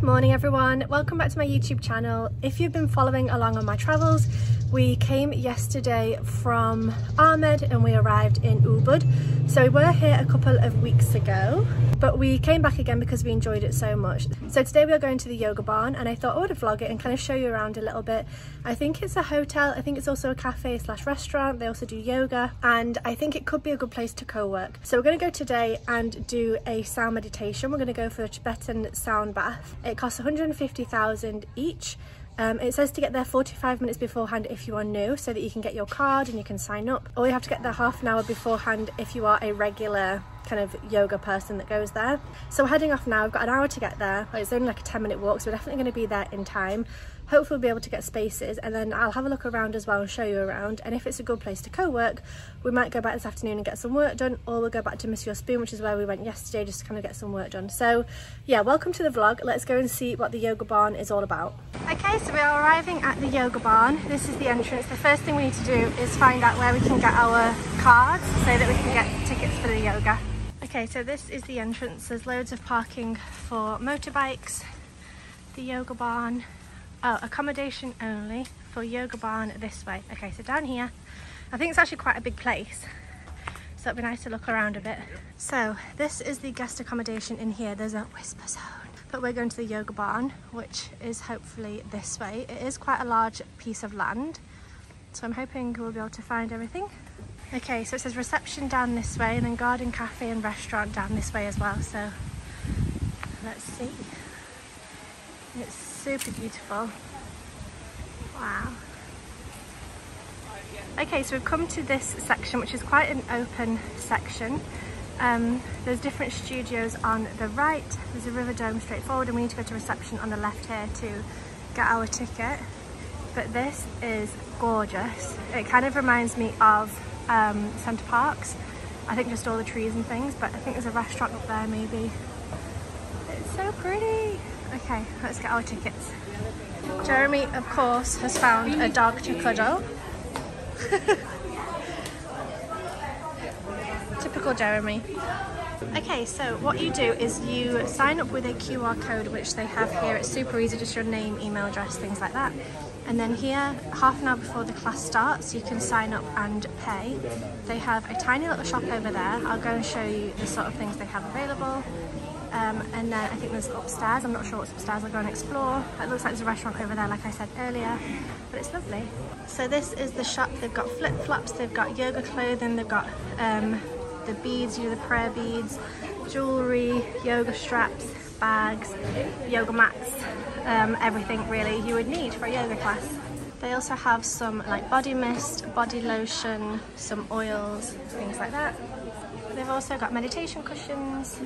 morning everyone, welcome back to my YouTube channel. If you've been following along on my travels, we came yesterday from Ahmed and we arrived in Ubud. So we were here a couple of weeks ago, but we came back again because we enjoyed it so much. So today we are going to the yoga barn and I thought I would vlog it and kind of show you around a little bit. I think it's a hotel, I think it's also a cafe slash restaurant. They also do yoga and I think it could be a good place to co-work. So we're going to go today and do a sound meditation. We're going to go for a Tibetan sound bath. It costs 150,000 each. It says to get there 45 minutes beforehand if you are new, so that you can get your card and you can sign up, or you have to get there half an hour beforehand if you are a regular kind of yoga person that goes there. So we're heading off now. We've got an hour to get there. It's only like a 10-minute walk, so we're definitely going to be there in time. Hopefully we'll be able to get spaces, and then I'll have a look around as well and show you around, and if it's a good place to co-work, we might go back this afternoon and get some work done, or we'll go back to Monsieur Spoon, which is where we went yesterday, just to kind of get some work done. So yeah, welcome to the vlog. Let's go and see what the yoga barn is all about. Okay, so we are arriving at the yoga barn. This is the entrance. The first thing we need to do is find out where we can get our cards so that we can get tickets for the yoga. Okay, so this is the entrance. There's loads of parking for motorbikes. The yoga barn. Oh, accommodation only for yoga barn this way. Okay, so down here, I think it's actually quite a big place, so it'd be nice to look around a bit. So this is the guest accommodation in here. There's a whisper zone, but we're going to the yoga barn, which is hopefully this way. It is quite a large piece of land, so I'm hoping we'll be able to find everything. Okay, so it says reception down this way, and then garden, cafe and restaurant down this way as well. So let's see. It's super beautiful. Wow. Okay, so we've come to this section, which is quite an open section. There's different studios on the right. There's a river dome straight forward, and we need to go to reception on the left here to get our ticket. But this is gorgeous. It kind of reminds me of Centre Parks. I think just all the trees and things, but I think there's a restaurant up there maybe. It's so pretty. Okay, let's get our tickets. Jeremy, of course, has found a dog to cuddle. Typical Jeremy. Okay, so what you do is you sign up with a QR code, which they have here. It's super easy, just your name, email address, things like that. And then here, half an hour before the class starts, you can sign up and pay. They have a tiny little shop over there. I'll go and show you the sort of things they have available. And then I think there's upstairs. I'm not sure what's upstairs. I'll go and explore. It looks like there's a restaurant over there, like I said earlier, but it's lovely. So this is the shop. They've got flip-flops, they've got yoga clothing, they've got the beads, you know, the prayer beads, jewellery, yoga straps, bags, yoga mats, everything really you would need for a yoga class. They also have some like body mist, body lotion, some oils, things like that. They've also got meditation cushions,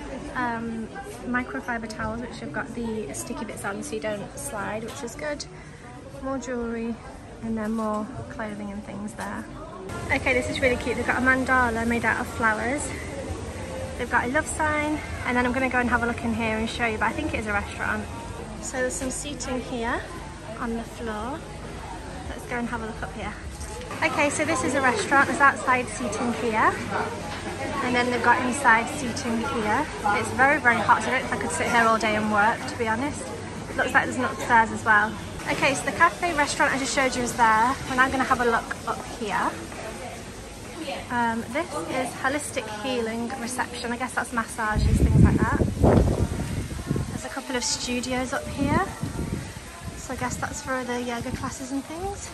microfiber towels, which have got the sticky bits on so you don't slide, which is good. More jewellery, and then more clothing and things there. Okay, this is really cute. They've got a mandala made out of flowers. They've got a love sign, and then I'm going to go and have a look in here and show you, but I think it is a restaurant. So there's some seating here on the floor. Let's go and have a look up here. Okay, so this is a restaurant. There's outside seating here, and then they've got inside seating here. It's very, very hot, so I don't know if I could sit here all day and work, to be honest. Looks like there's an upstairs as well. Okay, so the cafe restaurant I just showed you is there. We're now going to have a look up here. This is holistic healing reception. I guess that's massages, things like that. There's a couple of studios up here, so I guess that's for the yoga classes and things.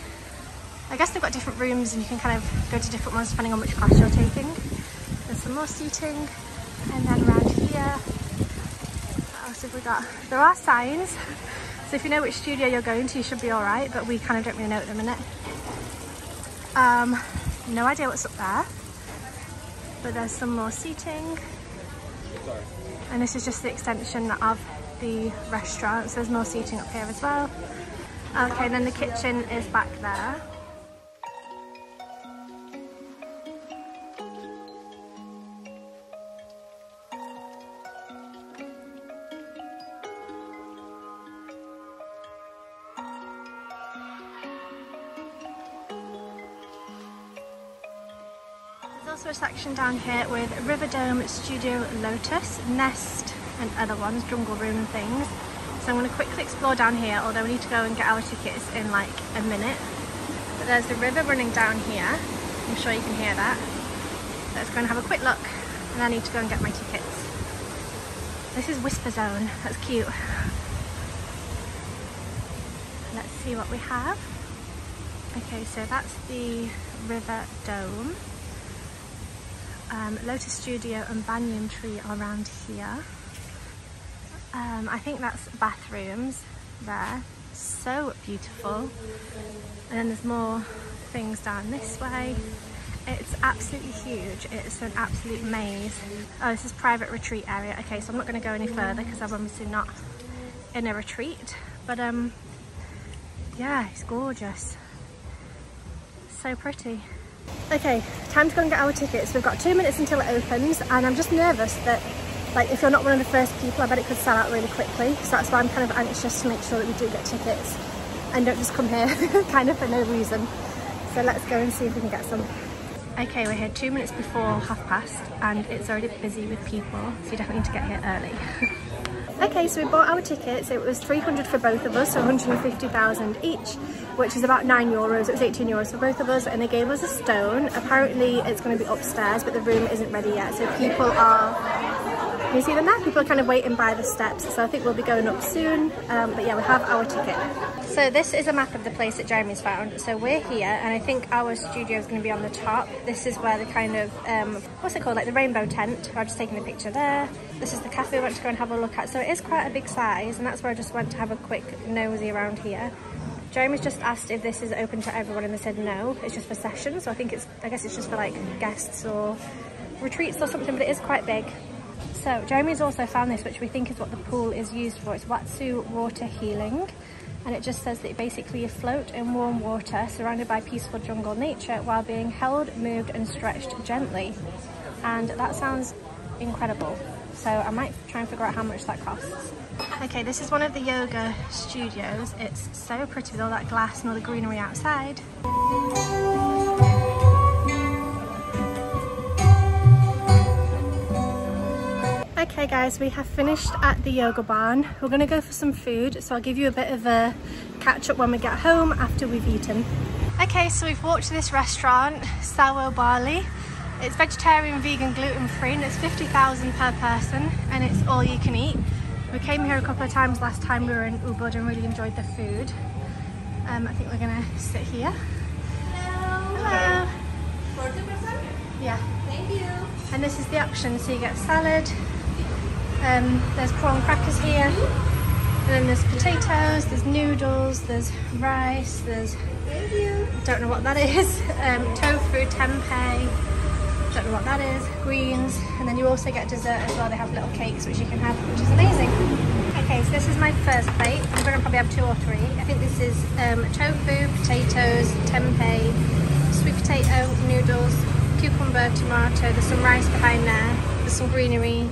I guess they've got different rooms and you can kind of go to different ones depending on which class you're taking. There's some more seating, and then around here, what else have we got? There are signs, so if you know which studio you're going to, you should be alright, but we kind of don't really know at the minute. No idea what's up there, but there's some more seating, and this is just the extension of the restaurant, so there's more seating up here as well. Okay, and then the kitchen is back there. There's also a section down here with River Dome, Studio Lotus, Nest and other ones, Jungle Room and things. So I'm going to quickly explore down here, although we need to go and get our tickets in like a minute. But there's the river running down here. I'm sure you can hear that. Let's go and have a quick look, and I need to go and get my tickets. This is Whisper Zone. That's cute. Let's see what we have. Okay, so that's the River Dome. Lotus Studio and Banyan Tree are around here. I think that's bathrooms there. So beautiful. And then there's more things down this way. It's absolutely huge. It's an absolute maze. Oh, this is private retreat area. Okay, so I'm not going to go any further because I'm obviously not in a retreat. But yeah, it's gorgeous. So pretty. Okay, time to go and get our tickets. We've got 2 minutes until it opens, and I'm just nervous that, like, if you're not one of the first people, I bet it could sell out really quickly. So that's why I'm kind of anxious to make sure that we do get tickets and don't just come here kind of for no reason. So let's go and see if we can get some. Okay, we're here 2 minutes before 1:30 and it's already busy with people, so you definitely need to get here early. Okay, so we bought our tickets. It was 300 for both of us, so 150,000 each, which is about €9. It was 18 euros for both of us, and they gave us a stone. Apparently it's going to be upstairs, but the room isn't ready yet, so people are, can you see them there? People are kind of waiting by the steps, so I think we'll be going up soon. But yeah, we have our ticket. So this is a map of the place that Jeremy's found. So we're here, and I think our studio is going to be on the top. This is where the kind of, what's it called, like the rainbow tent. I've just taken a picture there. This is the cafe we went to go and have a look at. So it is quite a big size, and that's where I just went to have a quick nosy around here. Jeremy's just asked if this is open to everyone, and they said no, it's just for sessions. So I guess it's just for like guests or retreats or something, but it is quite big. So Jeremy's also found this, which we think is what the pool is used for. It's Watsu water healing. And it just says that basically you float in warm water surrounded by peaceful jungle nature while being held, moved and stretched gently. And that sounds incredible. So I might try and figure out how much that costs. Okay, this is one of the yoga studios. It's so pretty with all that glass and all the greenery outside. Okay guys, we have finished at the yoga barn. We're gonna go for some food, so I'll give you a bit of a catch up when we get home after we've eaten. Okay, so we've walked to this restaurant, Sawobali. It's vegetarian, vegan, gluten free, and it's 50,000 per person, and it's all you can eat. We came here a couple of times last time we were in Ubud and really enjoyed the food. I think we're gonna sit here. Hello. Hello. For 2%? Yeah. Thank you. And this is the option, so you get salad. There's prawn crackers here, and then there's potatoes, there's noodles, there's rice, there's, don't know what that is, tofu, tempeh, don't know what that is, greens, and then you also get dessert as well. They have little cakes which you can have, which is amazing. Okay, so this is my first plate. I'm going to probably have 2 or 3. I think this is tofu, potatoes, tempeh, sweet potato, noodles, cucumber, tomato, there's some rice behind there, there's some greenery,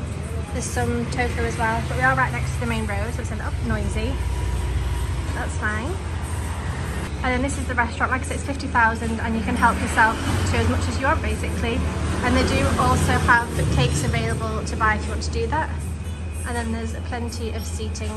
there's some tofu as well, but we are right next to the main road, so it's a little noisy. That's fine. And then this is the restaurant. Like I said, it's 50,000 and you can help yourself to as much as you want basically. And they do also have cakes available to buy if you want to do that. And then there's plenty of seating.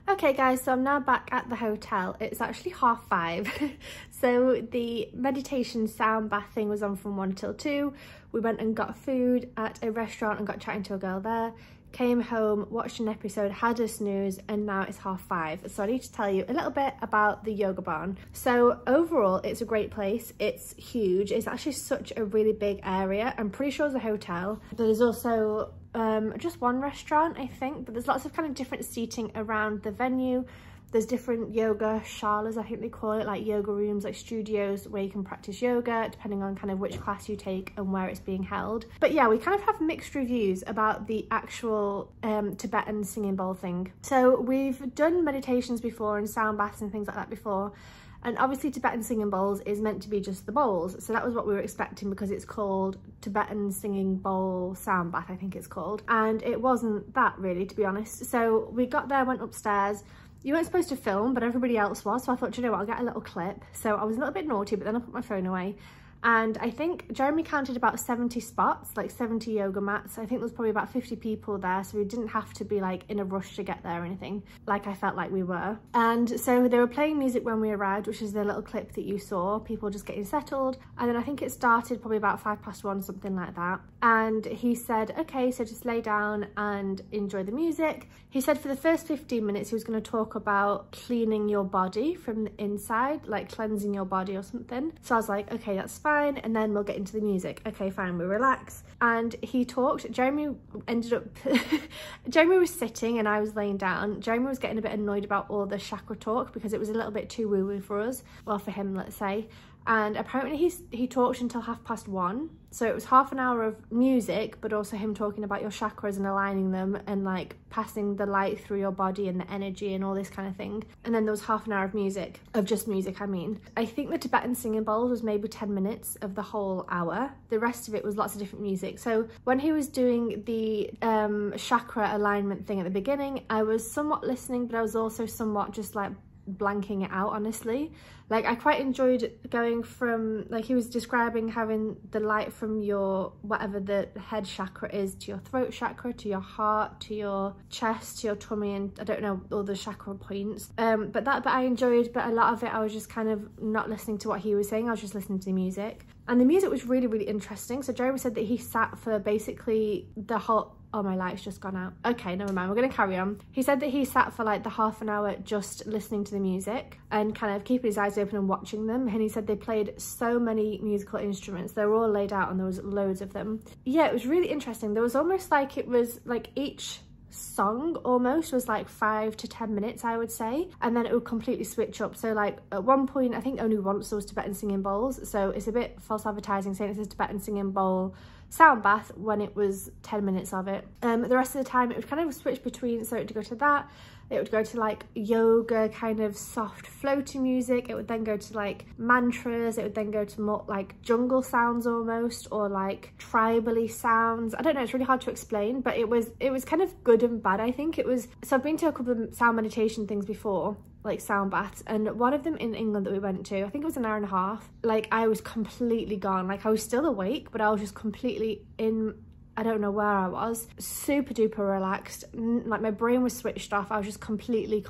Okay guys, so I'm now back at the hotel. It's actually 5:30. So the meditation sound bath thing was on from 1 till 2. We went and got food at a restaurant and got chatting to a girl there. Came home, watched an episode, had a snooze, and now it's 5:30. So I need to tell you a little bit about the yoga barn. So overall, it's a great place. It's huge. It's actually such a really big area. I'm pretty sure it's a hotel. There's also just one restaurant, I think, but there's lots of kind of different seating around the venue. There's different yoga shalas, I think they call it, like yoga rooms, like studios where you can practice yoga depending on kind of which class you take and where it's being held. But yeah, we kind of have mixed reviews about the actual Tibetan Singing Bowl thing. So we've done meditations before and sound baths and things like that before. And obviously Tibetan Singing Bowls is meant to be just the bowls. So that was what we were expecting because it's called Tibetan Singing Bowl Sound Bath, I think it's called. And it wasn't that really, to be honest. So we got there, went upstairs. You weren't supposed to film, but everybody else was. So I thought, you know what, I'll get a little clip. So I was a little bit naughty, but then I put my phone away. And I think Jeremy counted about 70 spots, like 70 yoga mats. I think there was probably about 50 people there, so we didn't have to be like in a rush to get there or anything, like I felt like we were. And so they were playing music when we arrived, which is the little clip that you saw, people just getting settled. And then I think it started probably about 1:05, something like that. And he said, okay, so just lay down and enjoy the music. He said for the first 15 minutes he was going to talk about cleaning your body from the inside, like cleansing your body or something. So I was like, okay, that's fine, and then we'll get into the music. Okay, fine, we relax. And he talked. Jeremy ended up Jeremy was sitting and I was laying down. Jeremy was getting a bit annoyed about all the chakra talk because it was a little bit too woo-woo for us, well, for him, let's say. And apparently he talked until 1:30, so it was half an hour of music, but also him talking about your chakras and aligning them and like passing the light through your body and the energy and all this kind of thing. And then there was half an hour of music, of just music, I mean. I think the Tibetan Singing Bowl was maybe 10 minutes of the whole hour. The rest of it was lots of different music. So when he was doing the chakra alignment thing at the beginning, I was somewhat listening, but I was also somewhat just like blanking it out, honestly. Like, I quite enjoyed going from, like, he was describing having the light from your whatever the head chakra is to your throat chakra, to your heart, to your chest, to your tummy, and I don't know all the chakra points, but I enjoyed. But a lot of it I was just kind of not listening to what he was saying, I was just listening to the music. And the music was really, really interesting. So Jeremy said that he sat for basically the whole, oh, my light's just gone out. Okay, never mind, we're gonna carry on. He said that he sat for like the half an hour just listening to the music and kind of keeping his eyes open and watching them. And he said they played so many musical instruments. They were all laid out and there was loads of them. Yeah, it was really interesting. There was almost like, it was like each song almost was like 5 to 10 minutes, I would say, and then it would completely switch up. So like at one point, I think only once there was Tibetan Singing Bowls, so it's a bit false advertising saying it's a Tibetan Singing Bowl sound bath when it was 10 minutes of it. The rest of the time it would kind of switch between, so it would go to that, it would go to like yoga kind of soft floaty music, it would then go to like mantras, it would then go to more like jungle sounds almost, or like tribally sounds. I don't know, it's really hard to explain, but it was kind of good and bad, I think. It was, so I've been to a couple of sound meditation things before, like sound baths, and one of them in England that we went to, I think it was an hour and a half, like I was completely gone. Like I was still awake, but I was just completely in, I don't know where I was, super duper relaxed, like my brain was switched off. I was just completely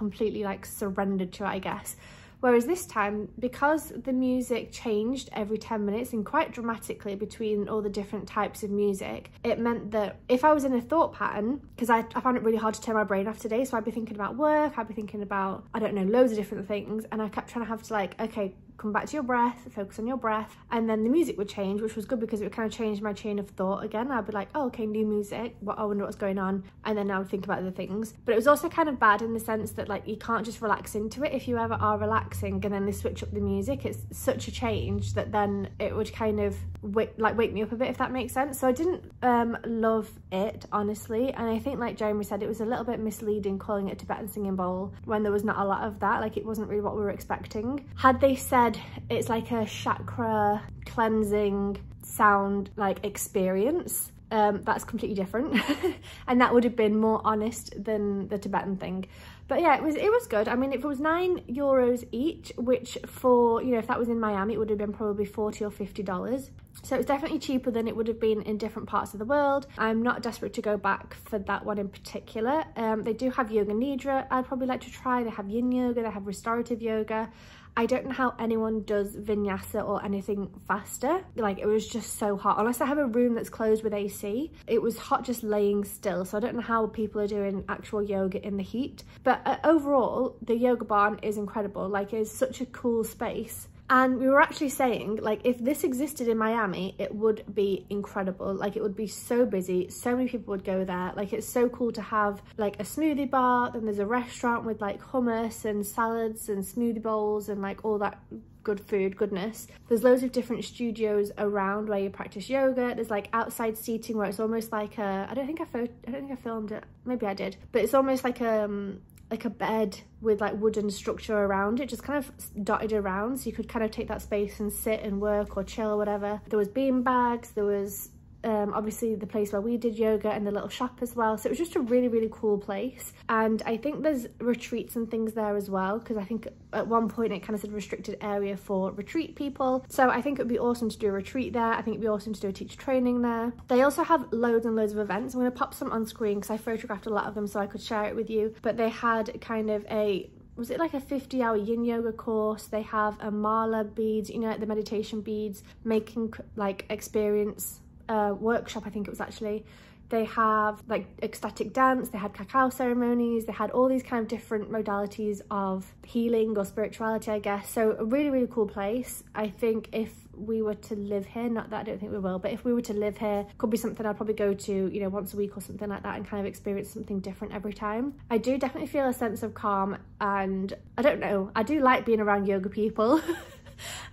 like surrendered to it, I guess. Whereas this time, because the music changed every 10 minutes and quite dramatically between all the different types of music, it meant that if I was in a thought pattern, because I found it really hard to turn my brain off today, so I'd be thinking about work, I'd be thinking about, I don't know, loads of different things, and I kept trying to have to like, okay, come back to your breath, focus on your breath, and then the music would change, which was good because it would kind of change my chain of thought again. I'd be like, oh, okay, new music, I wonder what's going on, and then I would think about other things. But it was also kind of bad in the sense that like you can't just relax into it. If you ever are relaxing and then they switch up the music, it's such a change that then it would kind of wake me up a bit, if that makes sense. So I didn't love it, honestly, and I think, like Jeremy said, it was a little bit misleading calling it Tibetan Singing Bowl when there was not a lot of that. Like, it wasn't really what we were expecting. Had they said it's like a chakra cleansing sound like experience, that's completely different and that would have been more honest than the Tibetan thing. But yeah, it was good. I mean, if it was €9 each, which for, you know, if that was in Miami, it would have been probably $40 or $50. So it's definitely cheaper than it would have been in different parts of the world. I'm not desperate to go back for that one in particular. They do have yoga nidra I'd probably like to try. They have yin yoga, they have restorative yoga. I don't know how anyone does vinyasa or anything faster. Like, it was just so hot. Unless I have a room that's closed with AC, it was hot just laying still. So I don't know how people are doing actual yoga in the heat. But overall, the yoga barn is incredible. Like, it's such a cool space. And we were actually saying, like, if this existed in Miami, it would be incredible. Like, it would be so busy, so many people would go there. Like, it's so cool to have like a smoothie bar, then there's a restaurant with like hummus and salads and smoothie bowls and like all that good food goodness. There's loads of different studios around where you practice yoga. There's like outside seating where it's almost like a, I don't think I filmed it, maybe I did, but it's almost like a bed with like wooden structure around it, just kind of dotted around, so you could kind of take that space and sit and work or chill or whatever. There was bean bags, there was obviously the place where we did yoga and the little shop as well. So it was just a really, really cool place. And I think there's retreats and things there as well, because I think at one point it kind of said restricted area for retreat people. So I think it would be awesome to do a retreat there. I think it'd be awesome to do a teacher training there. They also have loads and loads of events. I'm going to pop some on screen because I photographed a lot of them so I could share it with you. But they had kind of was it like a 50-hour yin yoga course? They have a mala beads, you know, like the meditation beads, making like experience workshop, I think it was actually. They have like ecstatic dance, they had cacao ceremonies, they had all these kind of different modalities of healing or spirituality, I guess. So a really, really cool place. I think if we were to live here, not that I don't think we will, but if we were to live here, could be something I'd probably go to, you know, once a week or something like that, and kind of experience something different every time. I do definitely feel a sense of calm, and I don't know, I do like being around yoga people.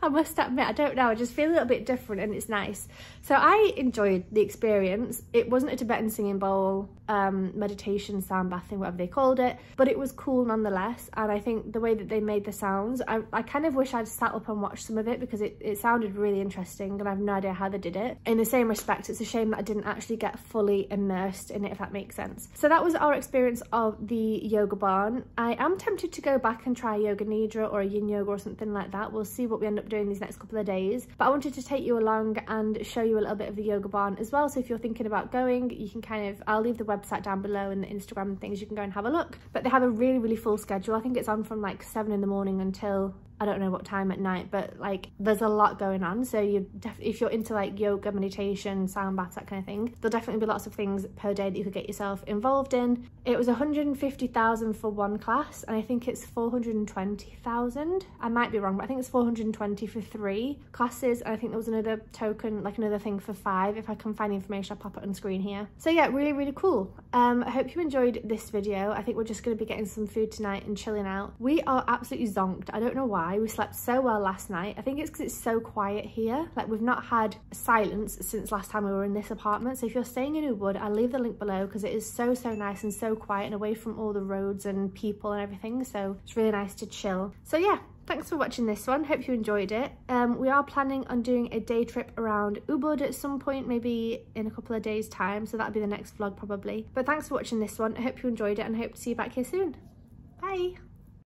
I must admit, I don't know, I just feel a little bit different and it's nice. So I enjoyed the experience. It wasn't a Tibetan Singing Bowl meditation sound bath thing, whatever they called it, but it was cool nonetheless. And I think the way that they made the sounds, I kind of wish I'd sat up and watched some of it, because it sounded really interesting and I have no idea how they did it. In the same respect, it's a shame that I didn't actually get fully immersed in it, if that makes sense. So that was our experience of the yoga barn. I am tempted to go back and try yoga nidra or a yin yoga or something like that. We'll see what we end up doing these next couple of days, but I wanted to take you along and show you a little bit of the yoga barn as well. So if you're thinking about going, you can kind of, I'll leave the website down below and the Instagram and things, you can go and have a look. But they have a really, really full schedule. I think it's on from like 7 in the morning until I don't know what time at night, but like there's a lot going on. So if you're into like yoga, meditation, sound baths, that kind of thing, there'll definitely be lots of things per day that you could get yourself involved in. It was 150,000 for one class, and I think it's 420,000. I might be wrong, but I think it's 420 for 3 classes. And I think there was another token, like another thing for 5. If I can find the information, I'll pop it on screen here. So yeah, really, really cool. I hope you enjoyed this video. I think we're just going to be getting some food tonight and chilling out. We are absolutely zonked. I don't know why. We slept so well last night. I think it's because it's so quiet here. Like, we've not had silence since last time we were in this apartment. So if you're staying in Ubud, I'll leave the link below, because it is so nice and so quiet and away from all the roads and people and everything. So it's really nice to chill. So yeah, thanks for watching this one. Hope you enjoyed it. We are planning on doing a day trip around Ubud at some point, maybe in a couple of days time. So that'll be the next vlog probably. But thanks for watching this one. I hope you enjoyed it and I hope to see you back here soon. Bye.